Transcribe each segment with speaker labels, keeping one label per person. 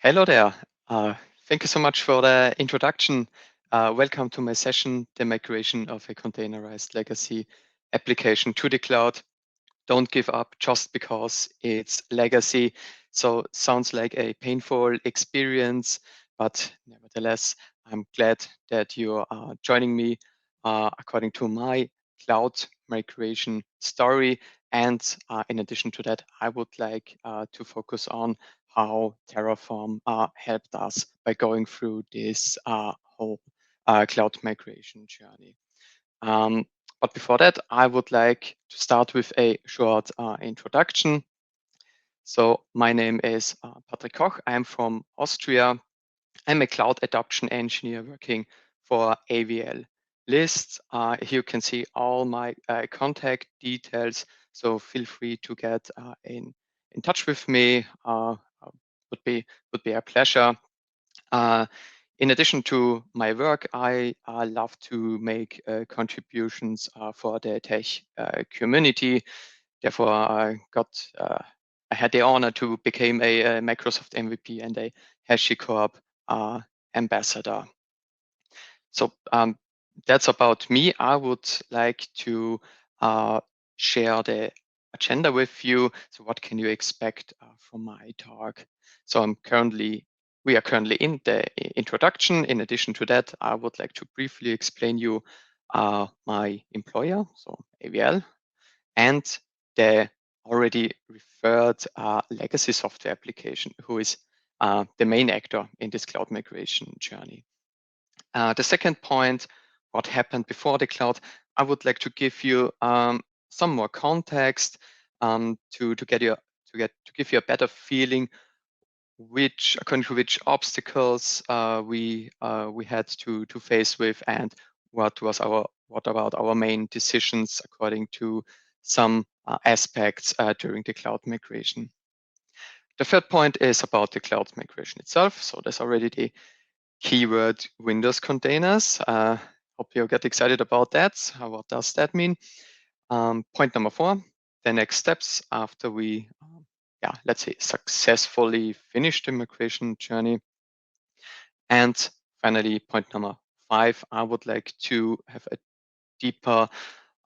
Speaker 1: Hello there. Uh, Thank you so much for the introduction. Welcome to my session, the migration of a containerized legacy application to the cloud. Don't give up just because it's legacy. So sounds like a painful experience, but nevertheless, I'm glad that you are joining me according to my cloud migration story. And in addition to that, I would like to focus on how Terraform helped us by going through this whole cloud migration journey. Um, but before that, I would like to start with a short introduction. So my name is Patrick Koch. I'm from Austria. I'm a cloud adoption engineer working for AVL List. Here you can see all my contact details. So feel free to get in touch with me. Would be a pleasure. Uh, in addition to my work, I love to make contributions for the tech community. Therefore, I had the honor to become a Microsoft MVP and a HashiCorp ambassador. So that's about me. I would like to share the agenda with you. So what can you expect from my talk? So we are currently in the introduction. In addition to that, I would like to briefly explain you my employer, so AVL, and the already referred legacy software application, who is the main actor in this cloud migration journey. The second point, what happened before the cloud, I would like to give you some more context to give you a better feeling according to which obstacles we had to face with, and what about our main decisions according to some aspects during the cloud migration. The third point is about the cloud migration itself. So there's already the keyword Windows containers. Hope you get excited about that. What does that mean? Point number 4, the next steps after we, let's say, successfully finish the migration journey. And finally, point number 5, I would like to have a deeper,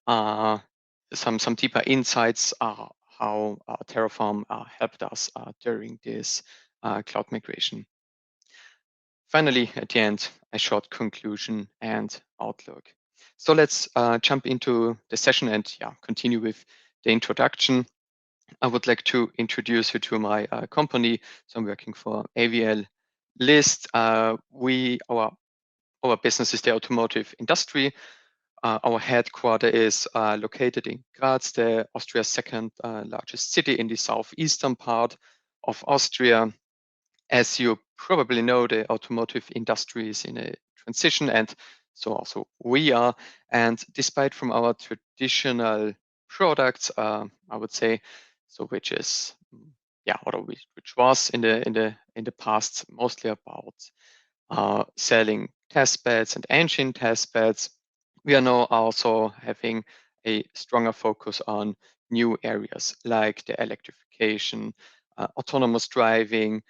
Speaker 1: some deeper insights how Terraform helped us during this cloud migration. Finally, at the end, a short conclusion and outlook. So let's jump into the session and continue with the introduction. I would like to introduce you to my company. So I'm working for AVL List. Our business is the automotive industry. Our headquarter is located in Graz, Austria's second largest city in the southeastern part of Austria. As you probably know, the automotive industry is in a transition, and so also we are. And despite from our traditional products, I would say, so which is which was in the past mostly about selling test beds and engine test beds, we are now also having a stronger focus on new areas like the electrification, autonomous driving,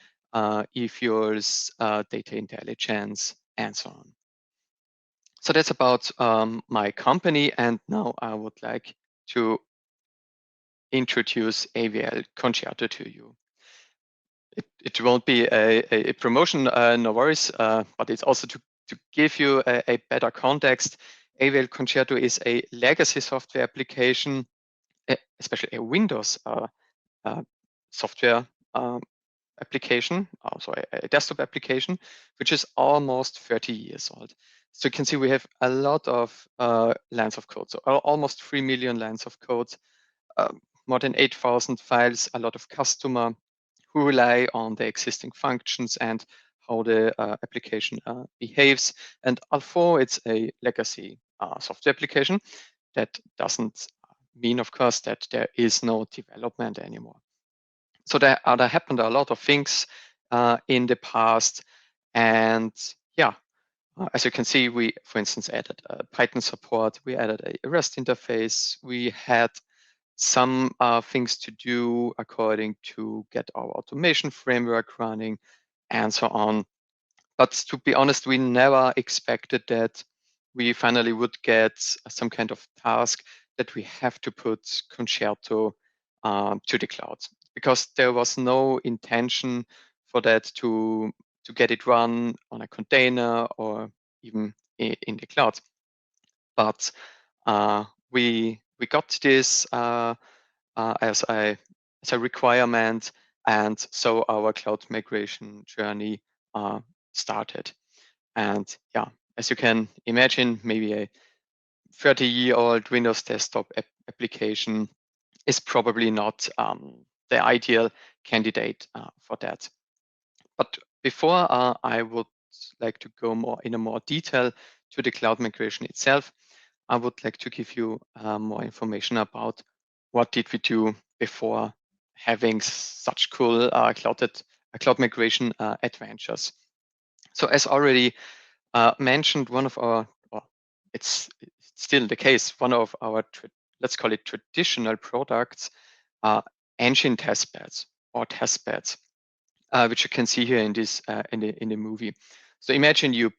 Speaker 1: e-fuels, data intelligence, and so on. So that's about my company. And now I would like to introduce AVL Concerto to you. It won't be a promotion, no worries, but it's also to give you a better context. AVL Concerto is a legacy software application, especially a Windows software application, also a desktop application, which is almost 30 years old. So you can see we have a lot of lines of code, so almost 3 million lines of code, more than 8,000 files, a lot of customer who rely on the existing functions and how the application behaves. And although it's a legacy software application, that doesn't mean, of course, that there is no development anymore. So there happened a lot of things in the past. And as you can see, we, for instance, added Python support, we added a REST interface, we had some things to do according to get our automation framework running. and so on. But to be honest, we never expected that we finally would get some kind of task that we have to put Concerto to the cloud, because there was no intention for that to get it run on a container or even in the cloud. But we got this as a requirement, and so our cloud migration journey started. And yeah, as you can imagine, maybe a 30-year-old Windows desktop application is probably not the ideal candidate for that. But before I would like to go more in a more detail to the cloud migration itself, I would like to give you more information about what did we do before having such cool cloud migration adventures. So as already mentioned, one of our, well, it's still the case, one of our, let's call it traditional products, are engine testbeds or testbeds, which you can see here in this in the movie. So imagine you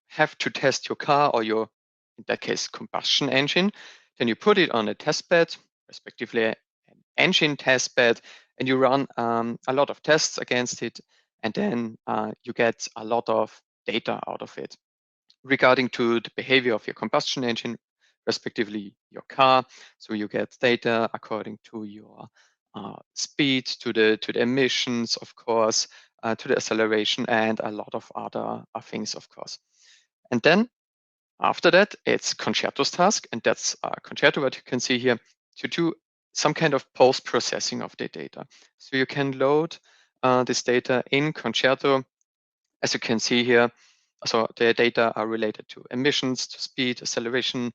Speaker 1: have to test your car or your, in that case, combustion engine. Then you put it on a test bed, respectively an engine test bed, and you run a lot of tests against it, and then you get a lot of data out of it regarding to the behavior of your combustion engine, respectively your car. So you get data according to your speed, to the emissions, of course, to the acceleration, and a lot of other things, of course. And then after that, it's Concerto's task, and that's Concerto, what you can see here, to do some kind of post-processing of the data. So you can load this data in Concerto. As you can see here, so the data are related to emissions, to speed, acceleration,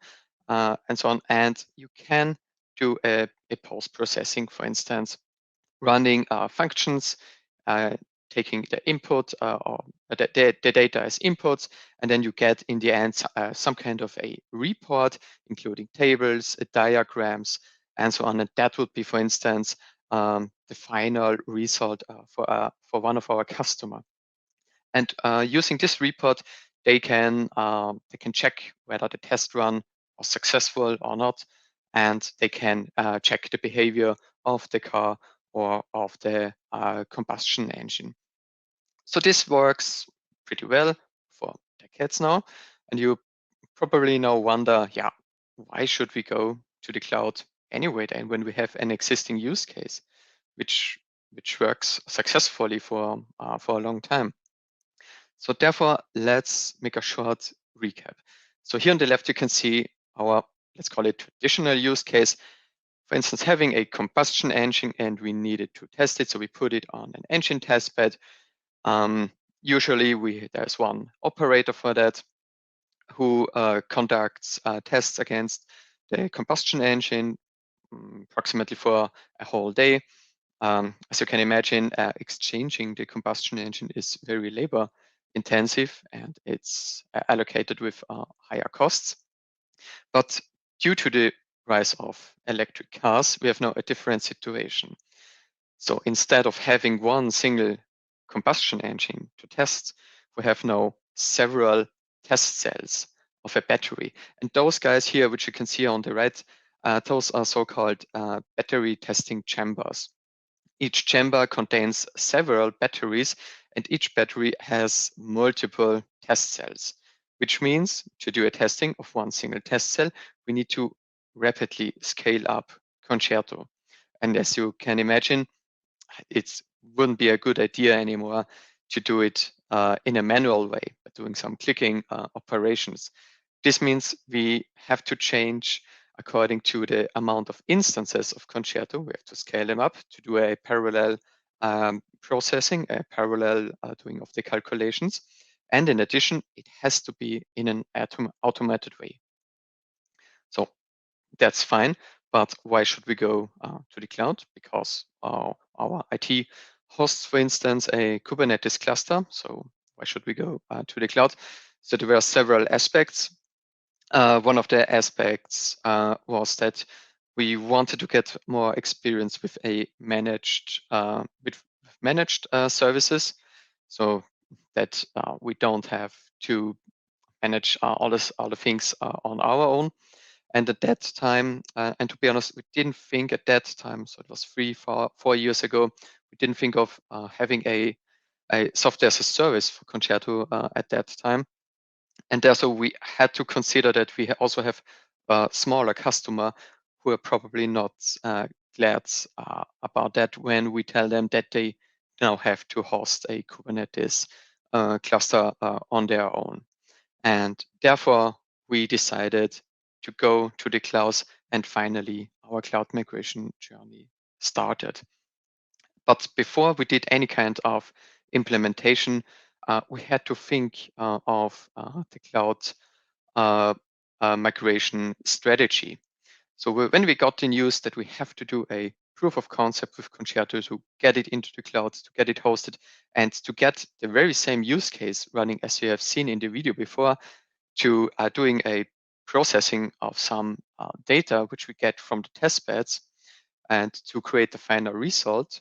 Speaker 1: and so on. And you can do a post-processing, for instance, running functions, taking the input or the data as inputs, and then you get in the end some kind of a report, including tables, diagrams, and so on. And that would be, for instance, the final result for one of our customer. And using this report, they can check whether the test run was successful or not, and they can check the behavior of the car or of the combustion engine. So this works pretty well for decades now, and you probably now wonder, yeah, why should we go to the cloud anyway then when we have an existing use case which works successfully for a long time? So therefore, let's make a short recap. So here on the left, you can see our, let's call it traditional use case. For instance, having a combustion engine and we needed to test it. So we put it on an engine test bed. Usually there's one operator for that who conducts tests against the combustion engine approximately for a whole day. As you can imagine, exchanging the combustion engine is very labor intensive and it's allocated with higher costs. But due to the rise of electric cars, we have now a different situation. So instead of having one single combustion engine to test, we have now several test cells of a battery. And those guys here, which you can see on the right, those are so-called battery testing chambers. Each chamber contains several batteries, and each battery has multiple test cells, which means to do a testing of one single test cell, we need to rapidly scale up Concerto. And as you can imagine, it wouldn't be a good idea anymore to do it in a manual way, by doing some clicking operations. This means we have to change according to the amount of instances of Concerto. We have to scale them up to do a parallel processing, a parallel doing of the calculations. And in addition, it has to be in an automated way. So that's fine, but why should we go to the cloud? Because our IT hosts, for instance, a Kubernetes cluster. So why should we go to the cloud? So there were several aspects. One of the aspects was that we wanted to get more experience with a managed services. so that we don't have to manage all the things on our own. And at that time, and to be honest, we didn't think at that time, so it was 4 years ago, we didn't think of having a software as a service for Concerto at that time. And therefore, we had to consider that we also have a smaller customer who are probably not glad about that when we tell them that they now have to host a Kubernetes cluster on their own. And therefore, we decided to go to the cloud, and finally, our cloud migration journey started. But before we did any kind of implementation, we had to think of the cloud migration strategy. So when we got the news that we have to do a proof of concept with Concerto to get it into the cloud, to get it hosted, and to get the very same use case running as you have seen in the video before, to doing a processing of some data which we get from the test beds, and to create the final result,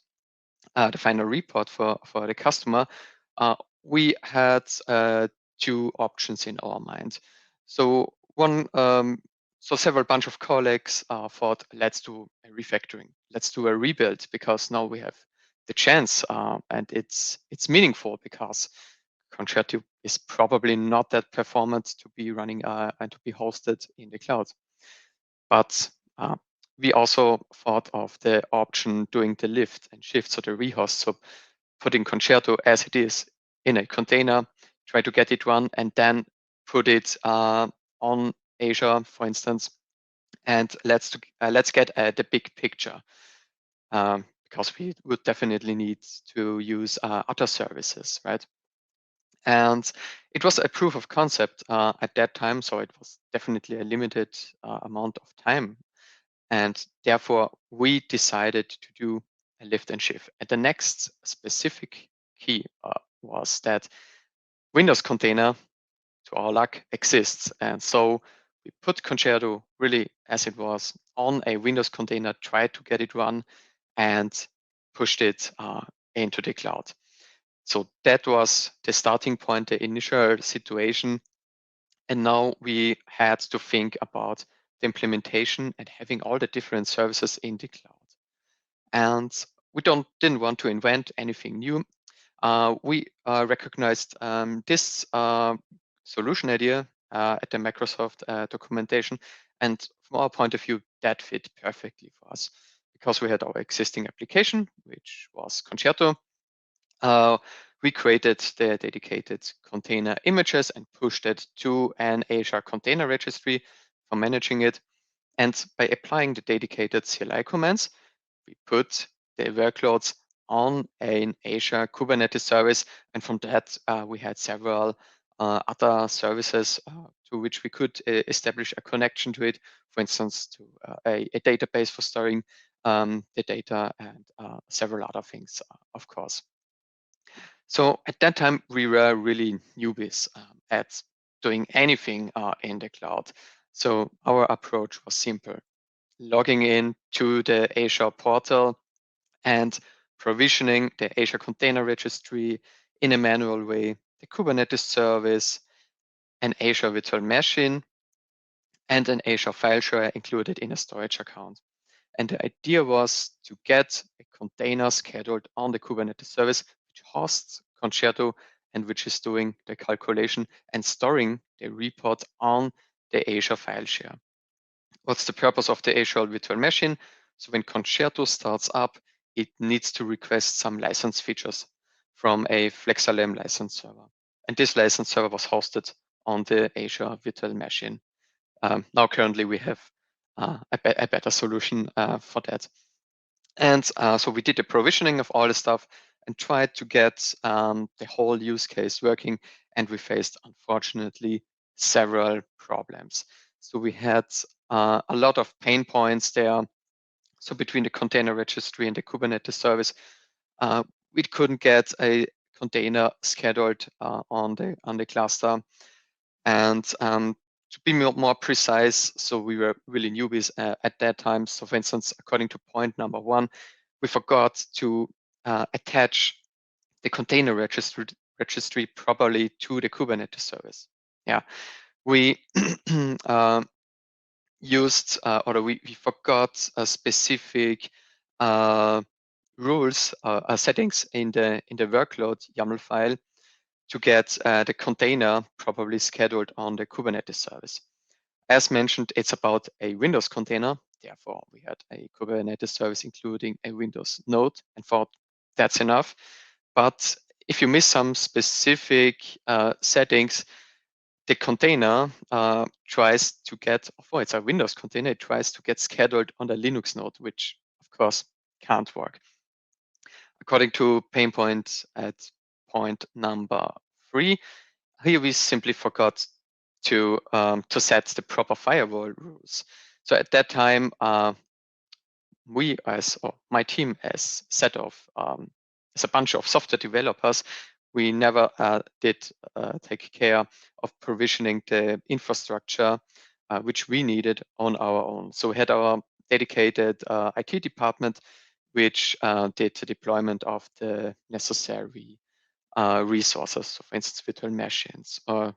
Speaker 1: the final report for the customer, we had two options in our mind. So several bunch of colleagues thought, let's do a refactoring, let's do a rebuild, because now we have the chance, and it's meaningful because Concerto is probably not that performant to be running and to be hosted in the cloud. But we also thought of the option doing the lift and shift, so the rehost, so putting Concerto as it is in a container, try to get it run, and then put it on Azure, for instance, and let's get the big picture, because we would definitely need to use other services, right? And it was a proof of concept at that time, so it was definitely a limited amount of time. And therefore, we decided to do a lift and shift. And the next specific key was that Windows container, to our luck, exists. And so we put Concerto really as it was on a Windows container, tried to get it run, and pushed it into the cloud. So that was the starting point, the initial situation. And now we had to think about the implementation and having all the different services in the cloud. And we didn't want to invent anything new. We recognized this solution idea at the Microsoft documentation. And from our point of view, that fit perfectly for us because we had our existing application, which was Concerto. We created the dedicated container images and pushed it to an Azure container registry for managing it. And by applying the dedicated CLI commands, we put the workloads on an Azure Kubernetes service. And from that, we had several other services to which we could establish a connection to it. For instance, to a database for storing the data and several other things, of course. So at that time, we were really newbies at doing anything in the cloud. So our approach was simple: logging in to the Azure portal and provisioning the Azure Container Registry in a manual way, the Kubernetes service, an Azure virtual machine, and an Azure file share included in a storage account. And the idea was to get a container scheduled on the Kubernetes service, which hosts Concerto and which is doing the calculation and storing the report on the Azure file share. What's the purpose of the Azure virtual machine? So when Concerto starts up, it needs to request some license features from a FlexLM license server. And this license server was hosted on the Azure virtual machine. Now currently we have a better solution for that. And so we did the provisioning of all the stuff and tried to get the whole use case working. And we faced, unfortunately, several problems. So we had a lot of pain points there. So between the container registry and the Kubernetes service, we couldn't get a container scheduled on the cluster. And to be more precise, so we were really newbies at that time. So for instance, according to point number 1, we forgot to attach the container registry properly to the Kubernetes service. Yeah, we used or we forgot a specific rules settings in the workload YAML file to get the container properly scheduled on the Kubernetes service. As mentioned, it's about a Windows container. Therefore, we had a Kubernetes service including a Windows node and thought that's enough. But if you miss some specific settings, the container tries to get, oh, it's a Windows container, it tries to get scheduled on the Linux node, which of course can't work. According to pain point at point number 3, here we simply forgot to set the proper firewall rules. So at that time, we or my team as as a bunch of software developers, we never did take care of provisioning the infrastructure which we needed on our own. So we had our dedicated IT department which did the deployment of the necessary resources. So for instance, virtual machines, or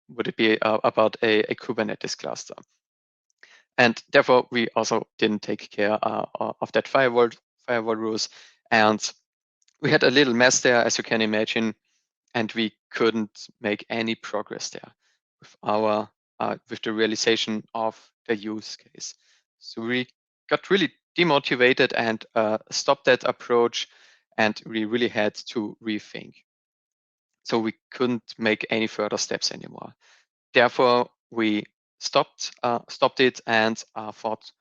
Speaker 1: would it be about a Kubernetes cluster? And therefore, we also didn't take care of that firewall rules. And we had a little mess there, as you can imagine, and we couldn't make any progress there with our with the realization of the use case. So we got really demotivated and stopped that approach, and we really had to rethink. So we couldn't make any further steps anymore. Therefore, we stopped it and thought,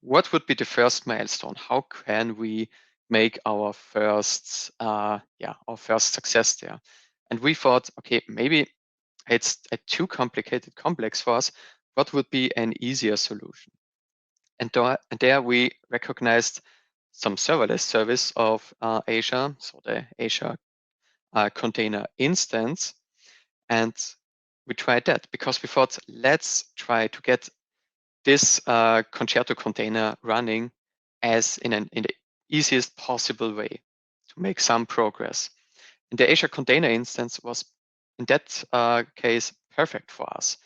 Speaker 1: what would be the first milestone? How can we make our first success there? And we thought, okay, maybe it's too complex for us. What would be an easier solution? And there we recognized some serverless service of Azure, so the Azure container instance. And we tried that because we thought, let's try to get this Concerto container running as in the easiest possible way to make some progress. And the Azure container instance was, in that case, perfect for us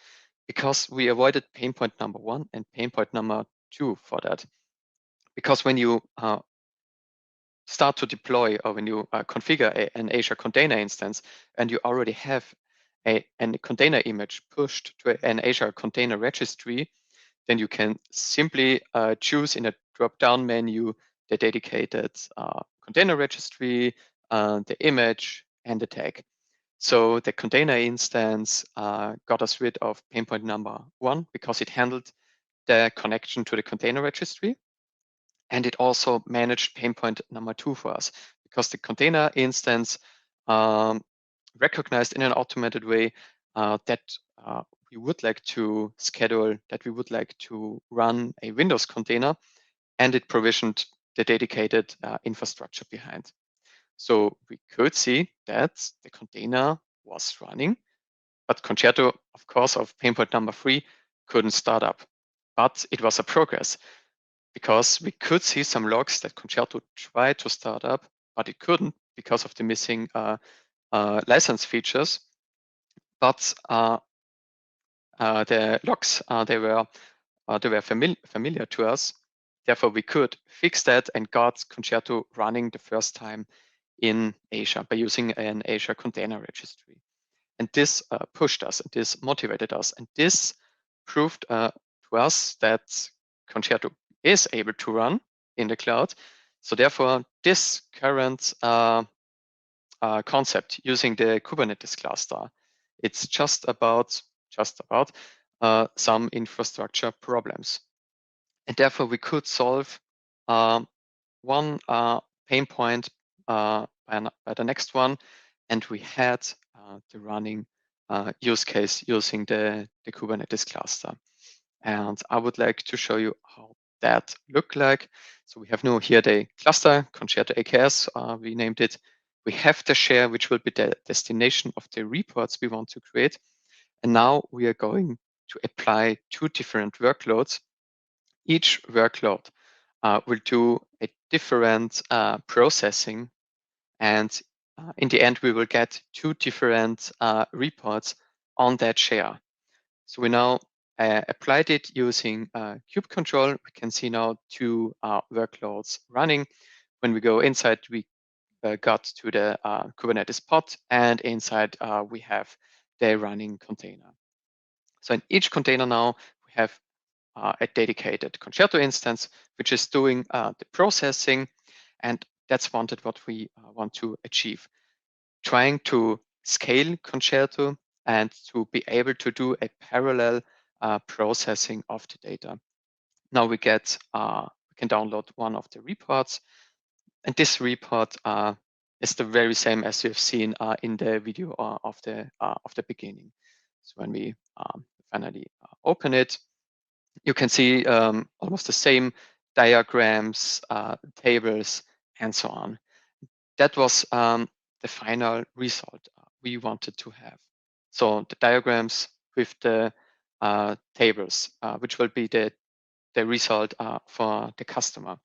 Speaker 1: because we avoided pain point number 1 and pain point number 2 for that. Because when you start to deploy or when you configure an Azure container instance and you already have a container image pushed to an Azure container registry, then you can simply choose in a drop-down menu the dedicated container registry, the image, and the tag. So the container instance got us rid of pain point number 1 because it handled the connection to the container registry. And it also managed pain point number 2 for us because the container instance recognized in an automated way that we would like to schedule, that we would like to run a Windows container, and it provisioned the dedicated infrastructure behind. So we could see that the container was running, but Concerto, of course, of pain point number 3 couldn't start up. But it was a progress because we could see some logs that Concerto tried to start up, but it couldn't because of the missing license features. But the logs they were familiar to us. Therefore, we could fix that and got Concerto running the first time in Azure by using an Azure container registry. And this pushed us, and this motivated us, and this proved to us that Concerto is able to run in the cloud. So therefore, this current concept using the Kubernetes cluster, it's just about some infrastructure problems. And therefore, we could solve one pain point by the next one, and we had the running use case using the Kubernetes cluster. And I would like to show you how that looked like. So we have now here the cluster, Concerto AKS, we named it. We have the share, which will be the destination of the reports we want to create. And now we are going to apply 2 different workloads. Each workload will do a different processing, and in the end, we will get two different reports on that share. So we now applied it using kube control. We can see now two workloads running. When we go inside, we got to the Kubernetes pod, and inside we have the running container. So in each container now, we have a dedicated Concerto instance, which is doing the processing, and that's what we want to achieve. Trying to scale Concerto and to be able to do a parallel processing of the data. Now we can download one of the reports, and this report is the very same as you've seen in the video of the beginning. So when we finally open it, you can see almost the same diagrams, tables, and so on. That was the final result we wanted to have. So the diagrams with the tables, which will be the result for the customer.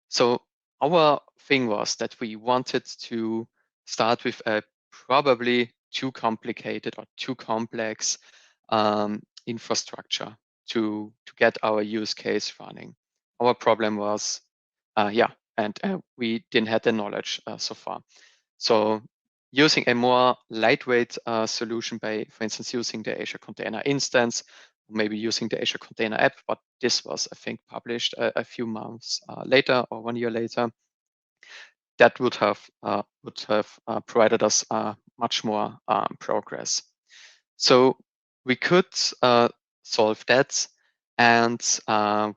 Speaker 1: So our thing was that we wanted to start with a probably too complicated or too complex infrastructure to get our use case running. Our problem was, we didn't have the knowledge so far. So using a more lightweight solution by, for instance, using the Azure Container Instance, maybe using the Azure Container App, but this was, I think, published a few months later or 1 year later. That would have provided us much more progress. So we could solve that, and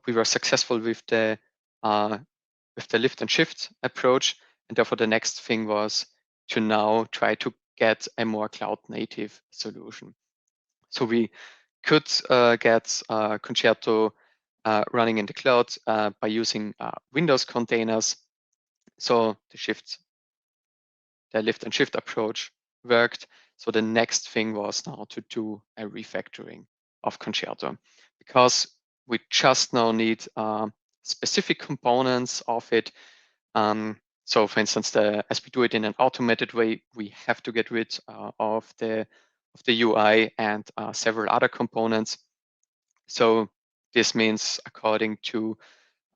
Speaker 1: we were successful with the lift and shift approach. And therefore, the next thing was to now try to get a more cloud native solution. So we could get Concerto running in the cloud by using Windows containers. So the lift and shift approach worked. So the next thing was now to do a refactoring of Concerto, because we just now need specific components of it. So for instance, as we do it in an automated way, we have to get rid of the UI and several other components. So this means, according to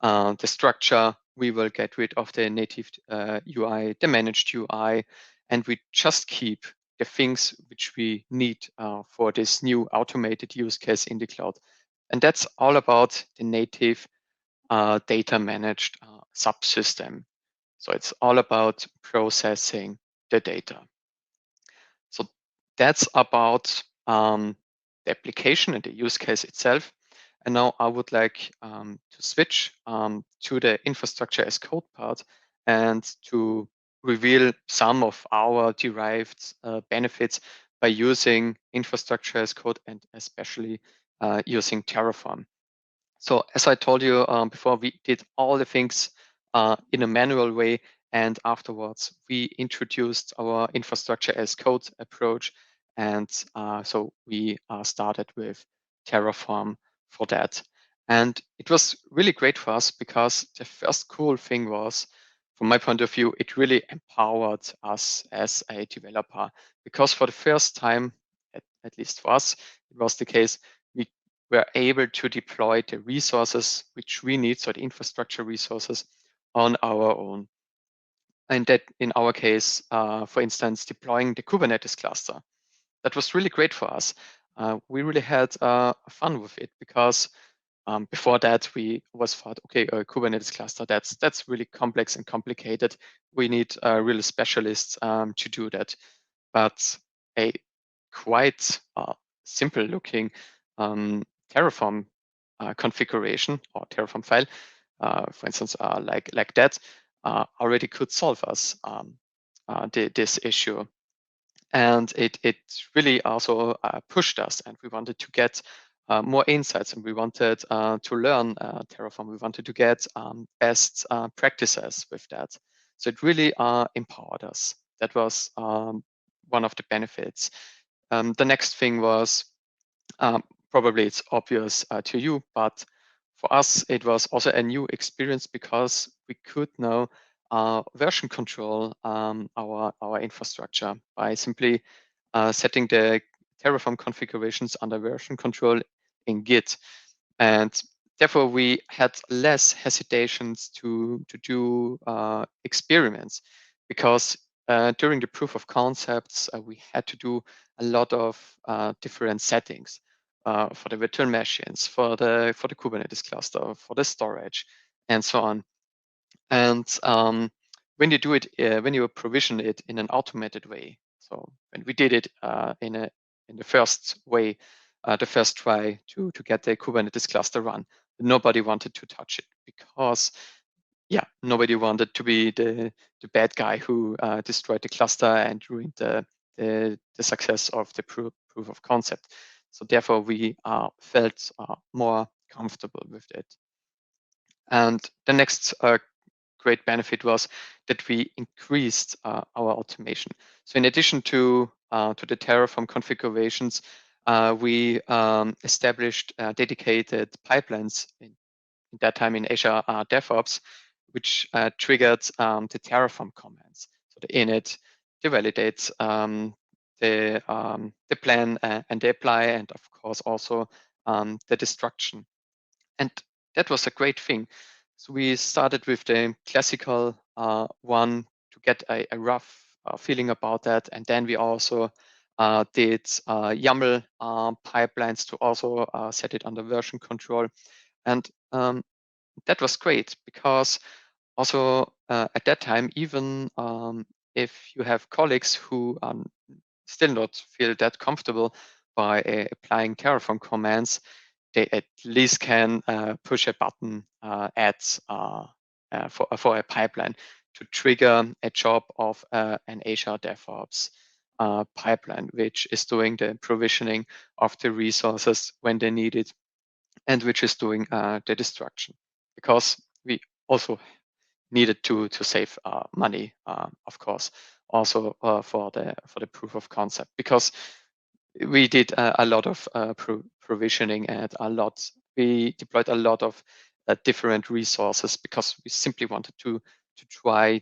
Speaker 1: the structure, we will get rid of the native UI, the managed UI, and we just keep the things which we need for this new automated use case in the cloud. And that's all about the native data managed subsystem. So it's all about processing the data. So that's about the application and the use case itself. And now I would like to switch to the infrastructure as code part and to reveal some of our derived benefits by using infrastructure as code and especially using Terraform. So as I told you before, we did all the things in a manual way, and afterwards we introduced our infrastructure as code approach, and so we started with Terraform for that. And it was really great for us because the first cool thing was, from my point of view, it really empowered us as a developer, because for the first time, at least for us, it was the case, we were able to deploy the resources which we need, so the infrastructure resources, on our own. And that, in our case, for instance, deploying the Kubernetes cluster, that was really great for us. We really had fun with it, because before that we was thought, okay, a Kubernetes cluster, that's really complex and complicated. We need real specialists to do that. But a quite simple looking Terraform configuration or Terraform file, for instance, like that, already could solve us this issue. And it really also pushed us, and we wanted to get more insights, and we wanted to learn Terraform. We wanted to get best practices with that. So it really empowered us. That was one of the benefits. The next thing was, probably it's obvious to you, but for us, it was also a new experience, because we could now version control our infrastructure by simply setting the Terraform configurations under version control in Git. And therefore, we had less hesitations to do experiments, because during the proof of concepts, we had to do a lot of different settings for the virtual machines, for the Kubernetes cluster, for the storage, and so on. And when you do it, when you provision it in an automated way, so when we did it in the first way, the first try to get the Kubernetes cluster run, nobody wanted to touch it, because nobody wanted to be the bad guy who destroyed the cluster and ruined the success of the proof of concept. So therefore, we felt more comfortable with it. And the next great benefit was that we increased our automation. So in addition to the Terraform configurations, we established dedicated pipelines in that time in Azure DevOps, which triggered the Terraform commands. So the init, the validate, the plan and the apply, and of course also the destruction. And that was a great thing. So we started with the classical one to get a rough feeling about that. And then we also did YAML pipelines to also set it under version control. And that was great, because also at that time, even if you have colleagues who still not feel that comfortable by applying Terraform commands, they at least can push a button for a pipeline to trigger a job of an Azure DevOps pipeline, which is doing the provisioning of the resources when they need it, and which is doing the destruction, because we also needed to save money, of course, also for the proof of concept, because we did a lot of provisioning and we deployed a lot of different resources, because we simply wanted to try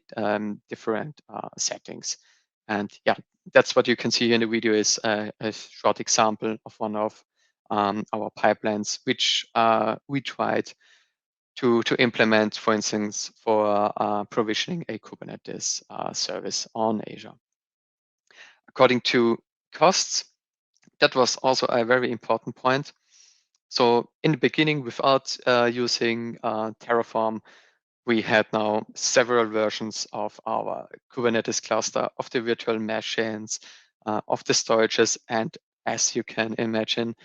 Speaker 1: different settings. And that's what you can see in the video, is a short example of one of our pipelines, which we tried to implement, for instance, for provisioning a Kubernetes service on Azure. According to costs, that was also a very important point. So in the beginning, without using Terraform, we had now several versions of our Kubernetes cluster, of the virtual machines, of the storages. And as you can imagine,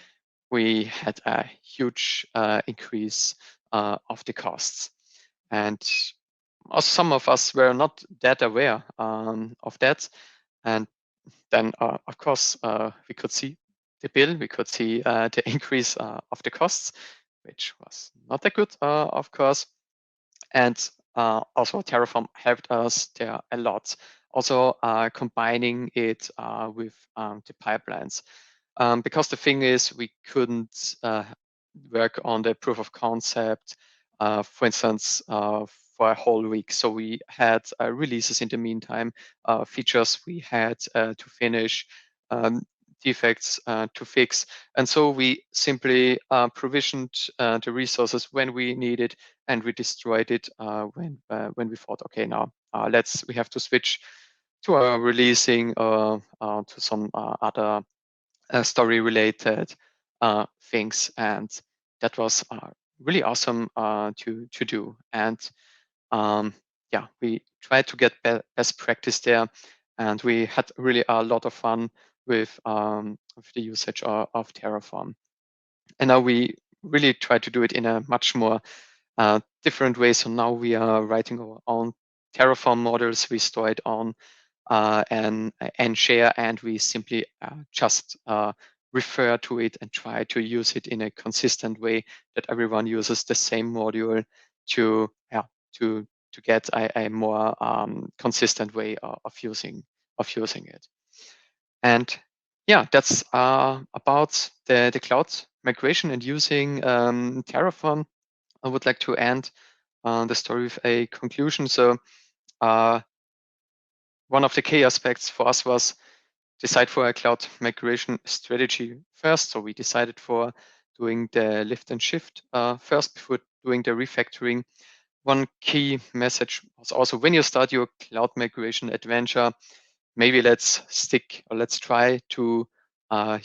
Speaker 1: we had a huge increase of the costs. And also some of us were not that aware of that. And then, of course, we could see the bill, we could see the increase of the costs, which was not that good, of course. And also Terraform helped us there a lot. Also combining it with the pipelines. Because the thing is, we couldn't work on the proof of concept, for instance, for a whole week. So we had releases in the meantime, features we had to finish, defects to fix. And so we simply provisioned the resources when we needed, and we destroyed it when we thought, okay, now we have to switch to our releasing to some other story-related things. And that was really awesome to do. And we tried to get best practice there, and we had really a lot of fun with the usage of Terraform. And now we really try to do it in a much more different way. So now we are writing our own Terraform models. We store it on and share, and we simply just refer to it and try to use it in a consistent way, that everyone uses the same module to get a more consistent way of using it. And that's about the cloud migration and using Terraform. I would like to end the story with a conclusion. So one of the key aspects for us was decide for a cloud migration strategy first. So we decided for doing the lift and shift first before doing the refactoring. One key message was also when you start your cloud migration adventure, maybe let's try to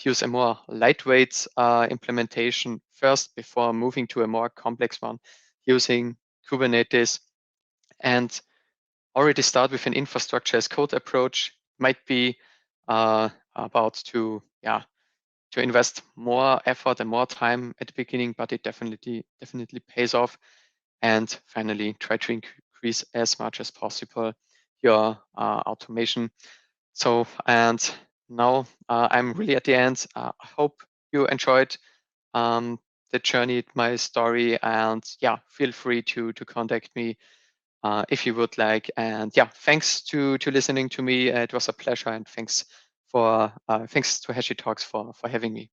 Speaker 1: use a more lightweight implementation first before moving to a more complex one using Kubernetes, and already start with an infrastructure as code approach. Might be about to invest more effort and more time at the beginning, but it definitely pays off. And finally, try to increase as much as possible your automation. So, and now I'm really at the end. I hope you enjoyed the journey, my story, and yeah, feel free to contact me if you would like. And yeah, thanks to listening to me. It was a pleasure, and thanks to HashiTalks for having me.